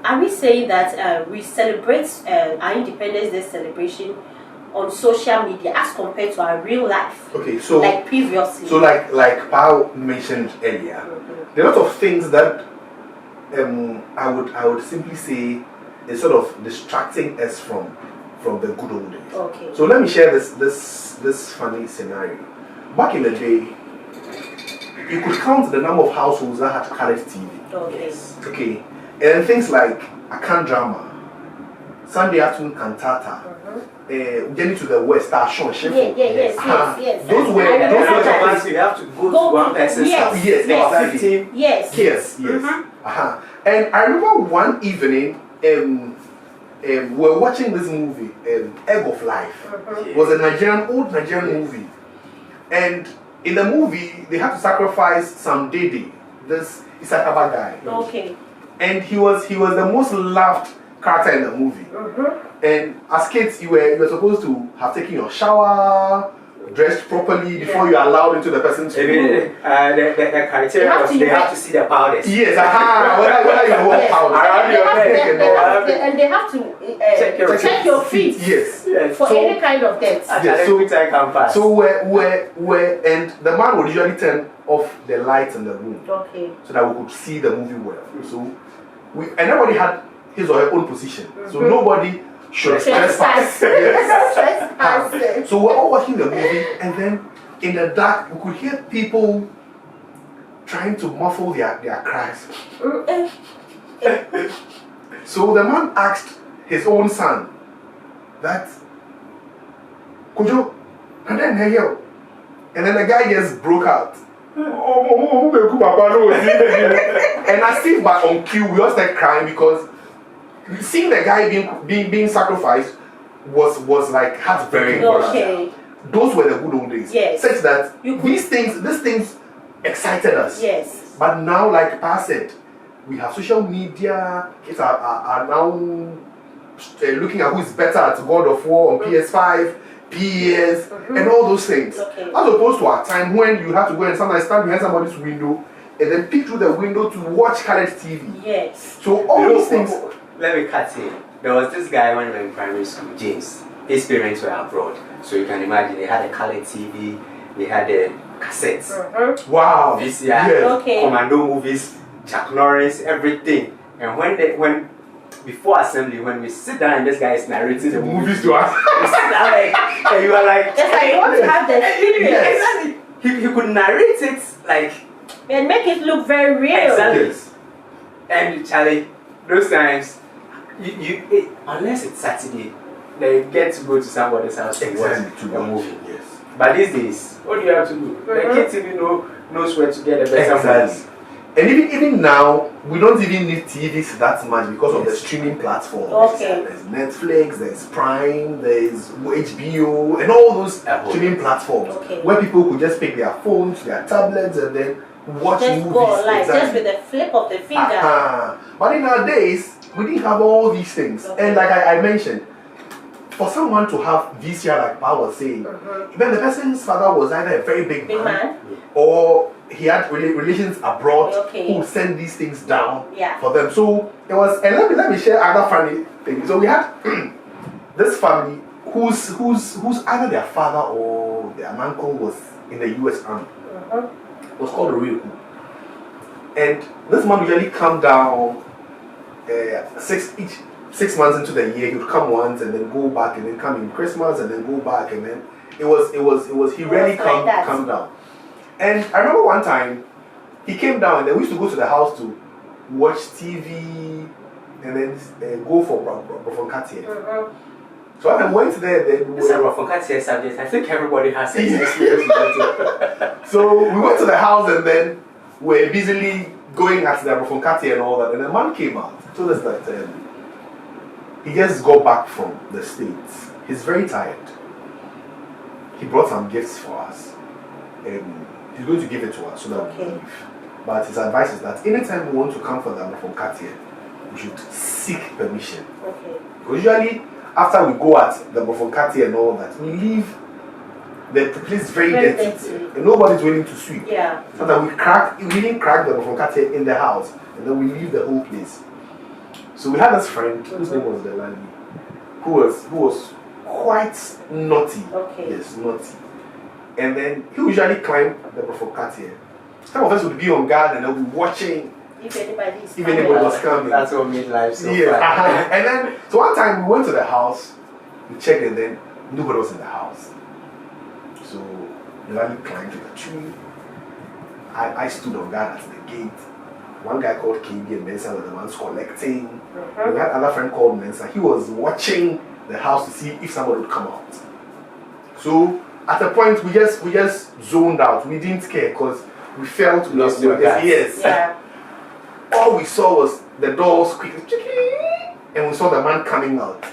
are we saying that we celebrate our Independence Day celebration on social media as compared to our real life? Okay, so like previously. So like Paul mentioned earlier, there are a lot of things that I would simply say is sort of distracting us from the good old days. Okay. So let me share this funny scenario. Back in the day, you could count the number of households that had colored TV. Okay. Yes. Okay. And things like a can drama, Sunday afternoon cantata, Journey to the West, Sean Sheffield. Yes. Those were ones you have to go to one person's house. Yes. And I remember one evening, we were watching this movie, Egg of Life. It was a old Nigerian movie. And in the movie, they had to sacrifice some Dede, this Isakaba guy. Okay. And he was the most loved character in the movie. And as kids, you were supposed to have taken your shower, dressed properly before you are allowed into the person's room. The criteria was they have to see the powders. Yes, whether you want powder around your neck, and they have to check your feet. Yes. For any kind of death. So and the man would usually turn off the lights in the room, so that we could see the movie well. So and everybody had his or her own position, so nobody should trespass. So we're all watching the movie, and then in the dark we could hear people trying to muffle their cries. So the man asked his own son that, Kojo, and then the guy just broke out. And as if by on cue, we all started crying because seeing the guy being sacrificed was like heartbreaking. Okay. Those were the good old days. Yes. Such that these things excited us. Yes. But now, like Pa said, we have social media. Kids are now looking at who is better at God of War on PS5, PS, and all those things. Okay. As opposed to our time when you have to go and sometimes stand behind somebody's window and then peek through the window to watch colored TV. Yes. So all these things. Let me cut in. There was this guy when we were in primary school, James. His parents were abroad. So you can imagine they had a colored TV, they had the cassettes. Wow. VCR, yes. Commando movies, Chuck Norris, everything. And when before assembly, when we sit down and this guy is narrating the movies to us, we sit down and you are like, it's like you want to have the experience. Yes. He could narrate it like and make it look very real. Exactly. Yes. And Charlie, those times, you unless it's Saturday, they get to go to somebody's house to watch the movie. Yes. But these days, what do you have to do? The kids even knows where to get the better movies. And even now, we don't even need TVs that much because of the streaming platforms. Okay. There's Netflix, there's Prime, there's HBO, and all those streaming platforms where people could just pick their phones, their tablets, and then watch movies. Go live, just with the flip of the finger. But in our days, we didn't have all these things. And like I mentioned, for someone to have VCR, like Pa was saying, even the person's father was either a very big man or he had relations abroad who would send these things down for them. So it was, and let me share another funny thing. So we had this family whose either their father or their uncle was in the US Army. It was called the Rio. And this man usually come down 6 months into the year. He would come once and then go back and then come in Christmas and then go back, and then it was he rarely come down. And I remember one time he came down and then we used to go to the house to watch TV and then go for Brofonkatia. So I went there. Then it's a Brofonkatia subject. I think everybody has this experience with it. So we went to the house and then we're busily going at the Brofonkatia and all that. And the man came out, told us that he just got back from the States. He's very tired. He brought some gifts for us. He's going to give it to us so that we leave. But his advice is that anytime we want to come for the Brofonkatia, we should seek permission. Because usually, after we go at the Brofonkatia and all that, we leave the place very dirty. And nobody's willing to sweep. So that we didn't crack the Brofonkatia in the house, and then we leave the whole place. So we had this friend whose name was Delali, who was quite naughty. Okay. Yes, naughty. And then he usually climbed the Cartier. Some of us would be on guard and they'll be watching if anybody was coming. That's what made life so yes, fun. And then, so one time we went to the house, we checked, and then nobody was in the house. So Delali climbed to the tree. I stood on guard at the gate. One guy called KB and Mensa were the ones collecting. We had another friend called Mensa. He was watching the house to see if somebody would come out. So at a point we just zoned out. We didn't care because we felt we lost our gas. Yes. Yeah. All we saw was the doors quickly, and we saw the man coming out.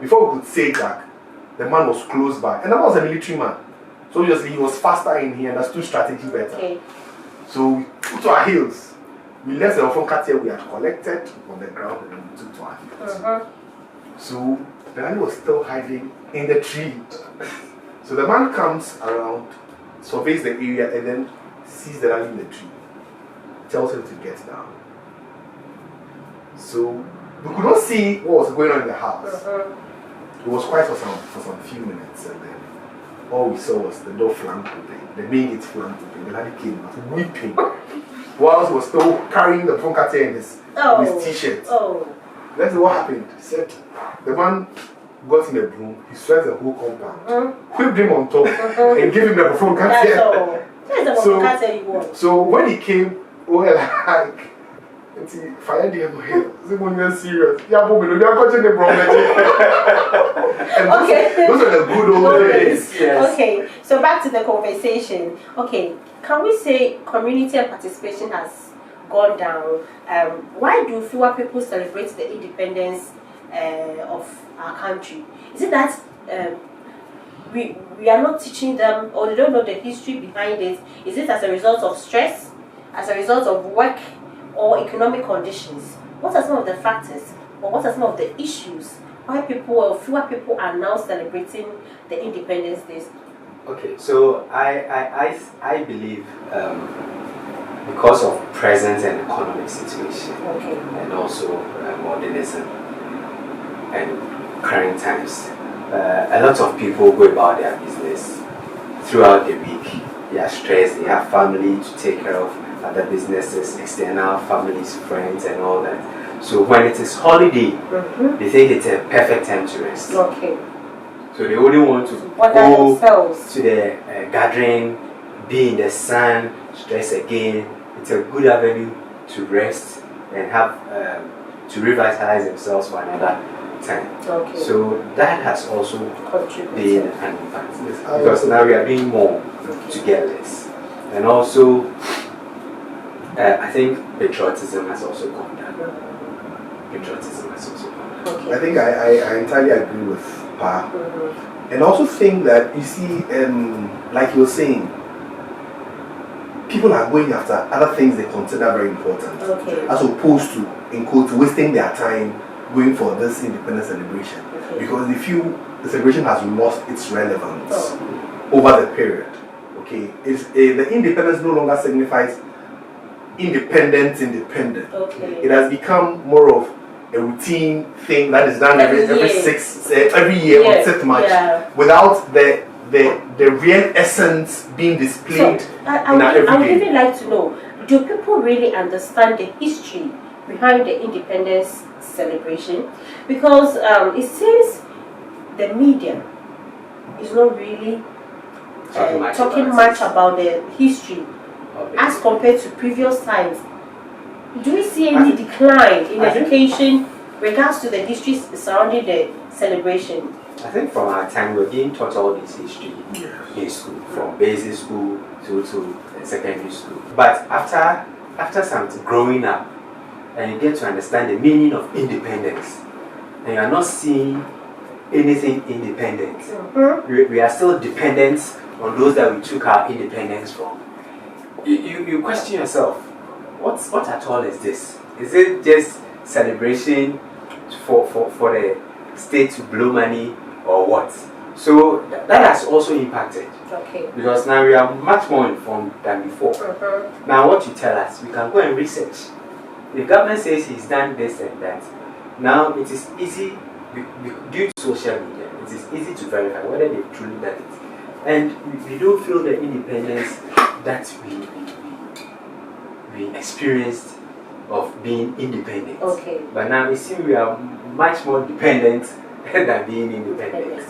Before we could say back, the man was close by, and that was a military man. So obviously he was faster and he understood strategy better. Okay. So we took to our heels. We left the Cartier we had collected on the ground and then we took to our heels. So the man was still hiding in the tree. So the man comes around, surveys the area, and then sees the man in the tree. Tells him to get down. So we could not see what was going on in the house. It was quiet for some few minutes, and then all we saw was the door flanked open, the main gate flanked open. The lady came out weeping, whilst he was still carrying the Cartier in his t-shirt. That's what happened. He said the man got in a broom, he swept the whole compound, whipped him on top, and gave him the Cartier. So when he came, we were like, fire the here. This serious. Yeah, but we are catching the problem. Okay. Those are the good old days. Yes. Okay, so back to the conversation. Okay, can we say community and participation has gone down? Why do fewer people celebrate the independence of our country? Is it that we are not teaching them, or they don't know the history behind it? Is it as a result of stress, as a result of work, or economic conditions? What are some of the factors, or what are some of the issues why people or fewer people are now celebrating the Independence Days? Okay, so I believe because of present and economic situation, and also modernism and current times, a lot of people go about their business throughout the week. They are stressed, they have family to take care of, other businesses, external families, friends, and all that. So when it is holiday, they think it's a perfect time to rest. Okay. So they only want to go to the gathering, be in the sun, stress again. It's a good avenue to rest and have to revitalize themselves for another time. Okay. So that has also contributed been an impact because now we are doing more to get less, and also I think patriotism has also gone down. Patriotism has also gone down. I think I entirely agree with Pa. And I also think that, you see, like you were saying, people are going after other things they consider very important, as opposed to, in quotes, wasting their time going for this independence celebration. Because they feel the celebration has lost its relevance over the period. Okay, the independence no longer signifies independent. It has become more of a routine thing that is done every year on 6th March, without the real essence being displayed in our everyday. I would really like to know, do people really understand the history behind the independence celebration? Because it seems the media is not really talking much about the history as compared to previous times. Do we see any decline in education regards to the history surrounding the celebration? I think from our time we're being taught all this history in school, from basic school to secondary school. But after some growing up, and you get to understand the meaning of independence, and you are not seeing anything independent. We are still dependent on those that we took our independence from. You question yourself, what at all is this? Is it just celebration for the state to blow money or what? So that has also impacted. Because now we are much more informed than before. Now what you tell us, we can go and research. the government says he's done this and that. Now it is easy due to social media. It is easy to verify whether they've truly done it, and we don't feel the independence that we experienced of being independent. Okay. But now it seems we are much more dependent than being independent.